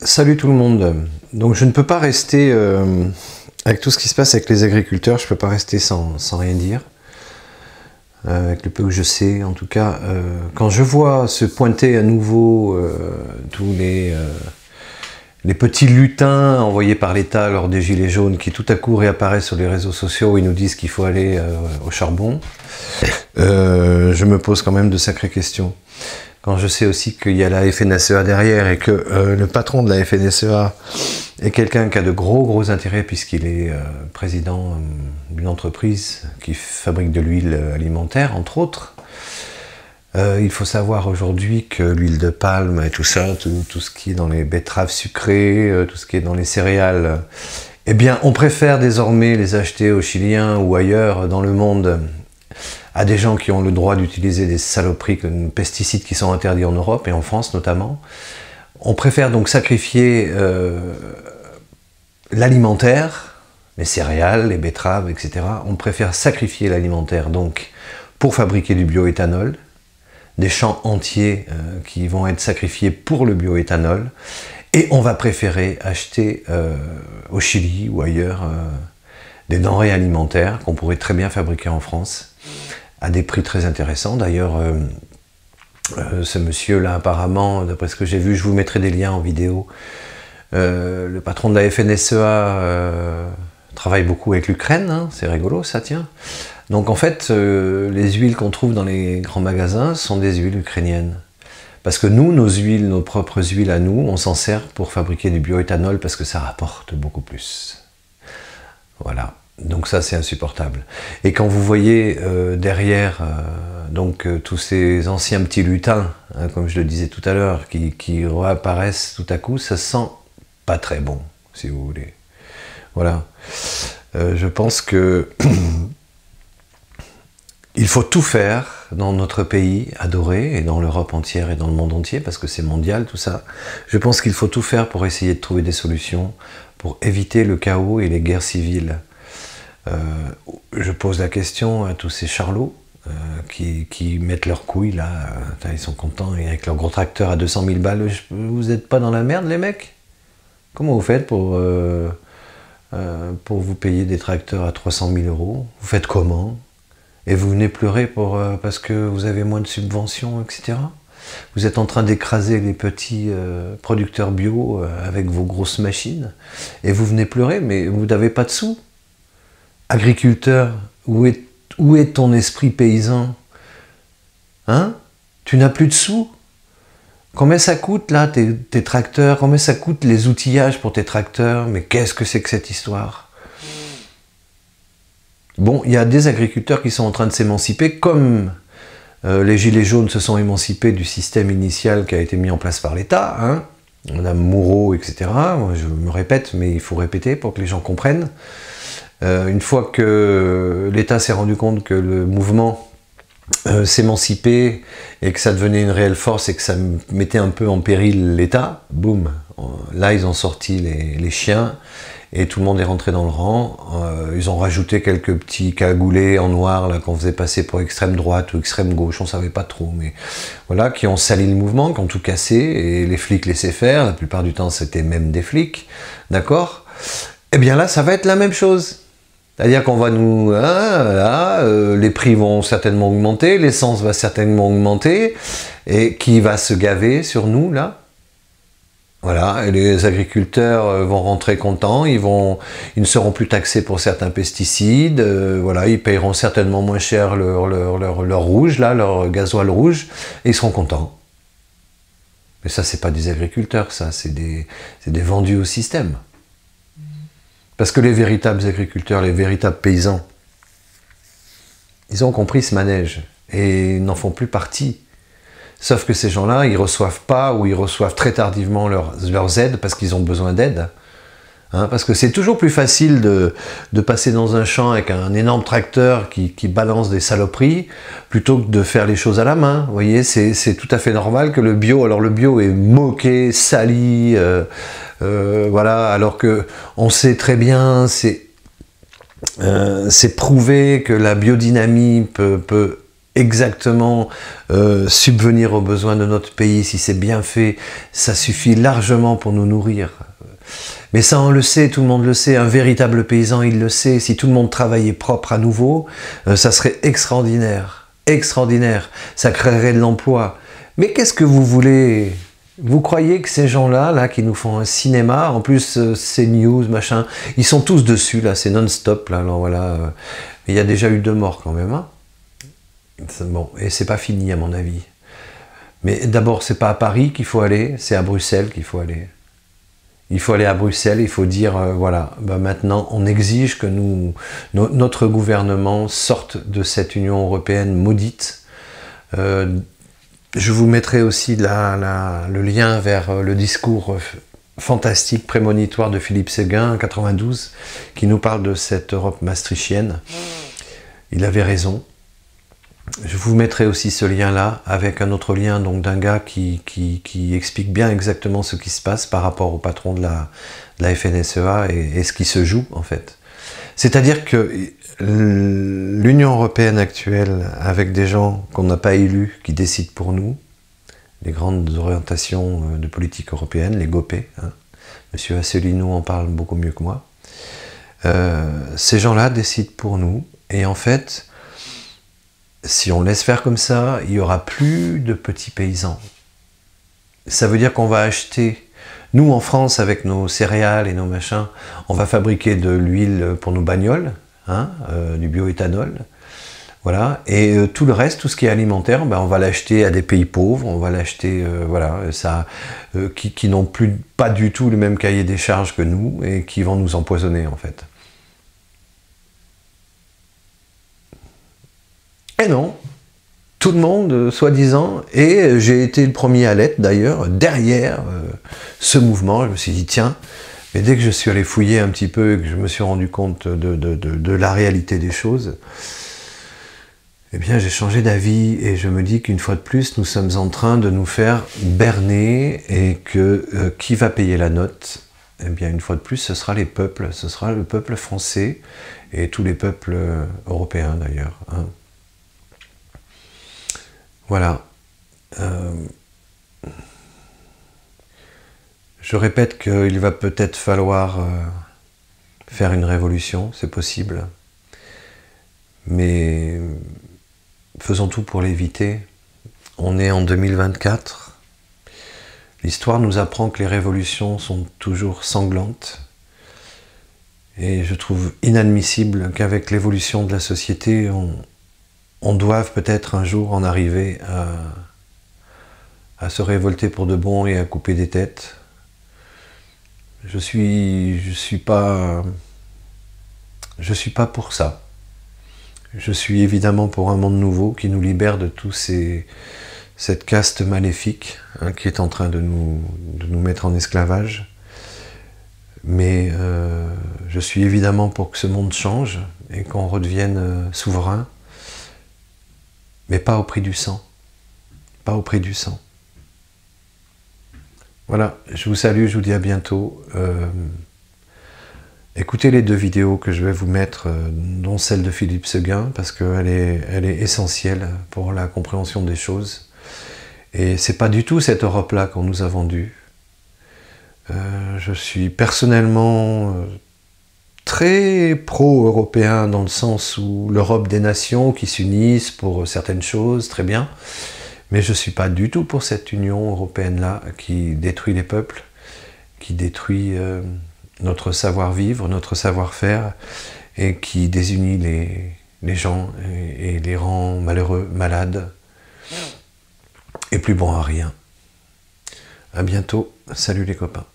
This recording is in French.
Salut tout le monde. Donc je ne peux pas rester, avec tout ce qui se passe avec les agriculteurs, je ne peux pas rester sans rien dire. Avec le peu que je sais, en tout cas, quand je vois se pointer à nouveau tous les petits lutins envoyés par l'État lors des Gilets jaunes qui tout à coup réapparaissent sur les réseaux sociaux et nous disent qu'il faut aller au charbon, je me pose quand même de sacrées questions. Quand je sais aussi qu'il y a la FNSEA derrière et que le patron de la FNSEA est quelqu'un qui a de gros intérêts puisqu'il est président d'une entreprise qui fabrique de l'huile alimentaire, entre autres. Il faut savoir aujourd'hui que l'huile de palme et tout ça, tout ce qui est dans les betteraves sucrées, tout ce qui est dans les céréales, eh bien on préfère désormais les acheter aux Chiliens ou ailleurs dans le monde à des gens qui ont le droit d'utiliser des saloperies comme pesticides qui sont interdits en Europe et en France notamment. On préfère donc sacrifier l'alimentaire, les céréales, les betteraves, etc. On préfère sacrifier l'alimentaire donc pour fabriquer du bioéthanol, des champs entiers qui vont être sacrifiés pour le bioéthanol, et on va préférer acheter au Chili ou ailleurs des denrées alimentaires qu'on pourrait très bien fabriquer en France à des prix très intéressants. D'ailleurs, ce monsieur-là, apparemment, d'après ce que j'ai vu, je vous mettrai des liens en vidéo, le patron de la FNSEA travaille beaucoup avec l'Ukraine, hein, c'est rigolo ça, tiens. Donc en fait, les huiles qu'on trouve dans les grands magasins sont des huiles ukrainiennes. Parce que nous, nos huiles, nos propres huiles à nous, on s'en sert pour fabriquer du bioéthanol parce que ça rapporte beaucoup plus. Voilà. Donc ça, c'est insupportable. Et quand vous voyez derrière tous ces anciens petits lutins, hein, comme je le disais tout à l'heure, qui réapparaissent tout à coup, ça sent pas très bon, si vous voulez. Voilà. Je pense que il faut tout faire dans notre pays adoré, et dans l'Europe entière et dans le monde entier, parce que c'est mondial tout ça. Je pense qu'il faut tout faire pour essayer de trouver des solutions, pour éviter le chaos et les guerres civiles. Je pose la question à tous ces charlots qui mettent leurs couilles là, ils sont contents, et avec leur gros tracteur à 200 000 balles, vous n'êtes pas dans la merde les mecs? Comment vous faites pour vous payer des tracteurs à 300 000 €? Vous faites comment? Et vous venez pleurer parce que vous avez moins de subventions, etc. Vous êtes en train d'écraser les petits producteurs bio avec vos grosses machines, et vous venez pleurer, mais vous n'avez pas de sous. Agriculteur, où est ton esprit paysan? Hein? Tu n'as plus de sous? Combien ça coûte là tes tracteurs? Combien ça coûte les outillages pour tes tracteurs? Mais qu'est-ce que c'est que cette histoire? Bon, il y a des agriculteurs qui sont en train de s'émanciper, comme les Gilets jaunes se sont émancipés du système initial qui a été mis en place par l'État, hein? Madame Moreau, etc. Moi, je me répète, mais il faut répéter pour que les gens comprennent. Une fois que l'État s'est rendu compte que le mouvement s'émancipait et que ça devenait une réelle force et que ça mettait un peu en péril l'État, boum, là ils ont sorti les chiens et tout le monde est rentré dans le rang. Ils ont rajouté quelques petits cagoulés en noir là qu'on faisait passer pour extrême droite ou extrême gauche, on savait pas trop, mais voilà, qui ont sali le mouvement, qui ont tout cassé, et les flics laissaient faire. La plupart du temps c'était même des flics, d'accord? Eh bien là ça va être la même chose. C'est-à-dire qu'on va nous... les prix vont certainement augmenter, l'essence va certainement augmenter, et qui va se gaver sur nous, là? Voilà, et les agriculteurs vont rentrer contents, ils ne seront plus taxés pour certains pesticides, voilà, ils payeront certainement moins cher leur rouge, là, leur gasoil rouge, et ils seront contents. Mais ça, c'est pas des agriculteurs, ça, c'est des vendus au système. Parce que les véritables agriculteurs, les véritables paysans, ils ont compris ce manège et ils n'en font plus partie. Sauf que ces gens-là, ils ne reçoivent pas, ou ils reçoivent très tardivement leurs aides parce qu'ils ont besoin d'aide. Hein, parce que c'est toujours plus facile de passer dans un champ avec un énorme tracteur qui balance des saloperies plutôt que de faire les choses à la main. Vous voyez, c'est tout à fait normal que le bio, alors le bio est moqué, sali, voilà, alors que on sait très bien, c'est prouvé que la biodynamie peut exactement subvenir aux besoins de notre pays, si c'est bien fait, ça suffit largement pour nous nourrir. Mais ça, on le sait, tout le monde le sait, un véritable paysan, il le sait. Si tout le monde travaillait propre à nouveau, ça serait extraordinaire. Extraordinaire. Ça créerait de l'emploi. Mais qu'est-ce que vous voulez? Vous croyez que ces gens-là, là, qui nous font un cinéma, en plus, CNews, machin, ils sont tous dessus, là, c'est non-stop, là, alors voilà. Il y a déjà eu 2 morts, quand même, hein. Bon, et c'est pas fini, à mon avis. Mais d'abord, c'est pas à Paris qu'il faut aller, c'est à Bruxelles qu'il faut aller. Il faut aller à Bruxelles, il faut dire, voilà, ben maintenant on exige que notre gouvernement sorte de cette Union européenne maudite. Je vous mettrai aussi le lien vers le discours fantastique, prémonitoire de Philippe Séguin en 92, qui nous parle de cette Europe maastrichtienne. Il avait raison. Je vous mettrai aussi ce lien-là, avec un autre lien donc d'un gars qui explique bien exactement ce qui se passe par rapport au patron de la FNSEA et ce qui se joue, en fait. C'est-à-dire que l'Union européenne actuelle, avec des gens qu'on n'a pas élus, qui décident pour nous, les grandes orientations de politique européenne, les GOPE, hein, Monsieur Asselineau en parle beaucoup mieux que moi, ces gens-là décident pour nous, et en fait, si on laisse faire comme ça, il n'y aura plus de petits paysans. Ça veut dire qu'on va acheter, nous en France, avec nos céréales et nos machins, on va fabriquer de l'huile pour nos bagnoles, hein, du bioéthanol, voilà, et tout le reste, tout ce qui est alimentaire, ben, on va l'acheter à des pays pauvres, on va l'acheter, voilà, ça, qui n'ont pas du tout le même cahier des charges que nous, et qui vont nous empoisonner, en fait. Et non, tout le monde, soi-disant, et j'ai été le premier à l'être d'ailleurs, derrière ce mouvement, je me suis dit, tiens, mais dès que je suis allé fouiller un petit peu et que je me suis rendu compte de la réalité des choses, eh bien j'ai changé d'avis et je me dis qu'une fois de plus, nous sommes en train de nous faire berner et que qui va payer la note? Eh bien une fois de plus, ce sera les peuples, ce sera le peuple français et tous les peuples européens d'ailleurs, hein. Voilà. Je répète qu'il va peut-être falloir faire une révolution, c'est possible. Mais faisons tout pour l'éviter. On est en 2024. L'histoire nous apprend que les révolutions sont toujours sanglantes. Et je trouve inadmissible qu'avec l'évolution de la société, on doive peut-être un jour en arriver à se révolter pour de bon et à couper des têtes. Je suis pas pour ça. Je suis évidemment pour un monde nouveau qui nous libère de cette caste maléfique, hein, qui est en train de nous mettre en esclavage. Mais je suis évidemment pour que ce monde change et qu'on redevienne souverain. Mais pas au prix du sang. Pas au prix du sang. Voilà, je vous salue, je vous dis à bientôt. Écoutez les 2 vidéos que je vais vous mettre, dont celle de Philippe Séguin, parce qu'elle est essentielle pour la compréhension des choses. Et c'est pas du tout cette Europe-là qu'on nous a vendue. Je suis personnellement très pro-européen dans le sens où l'Europe des nations qui s'unissent pour certaines choses, très bien, mais je ne suis pas du tout pour cette Union européenne-là qui détruit les peuples, qui détruit notre savoir-vivre, notre savoir-faire, et qui désunit les gens et les rend malheureux, malades, et plus bon à rien. À bientôt, salut les copains.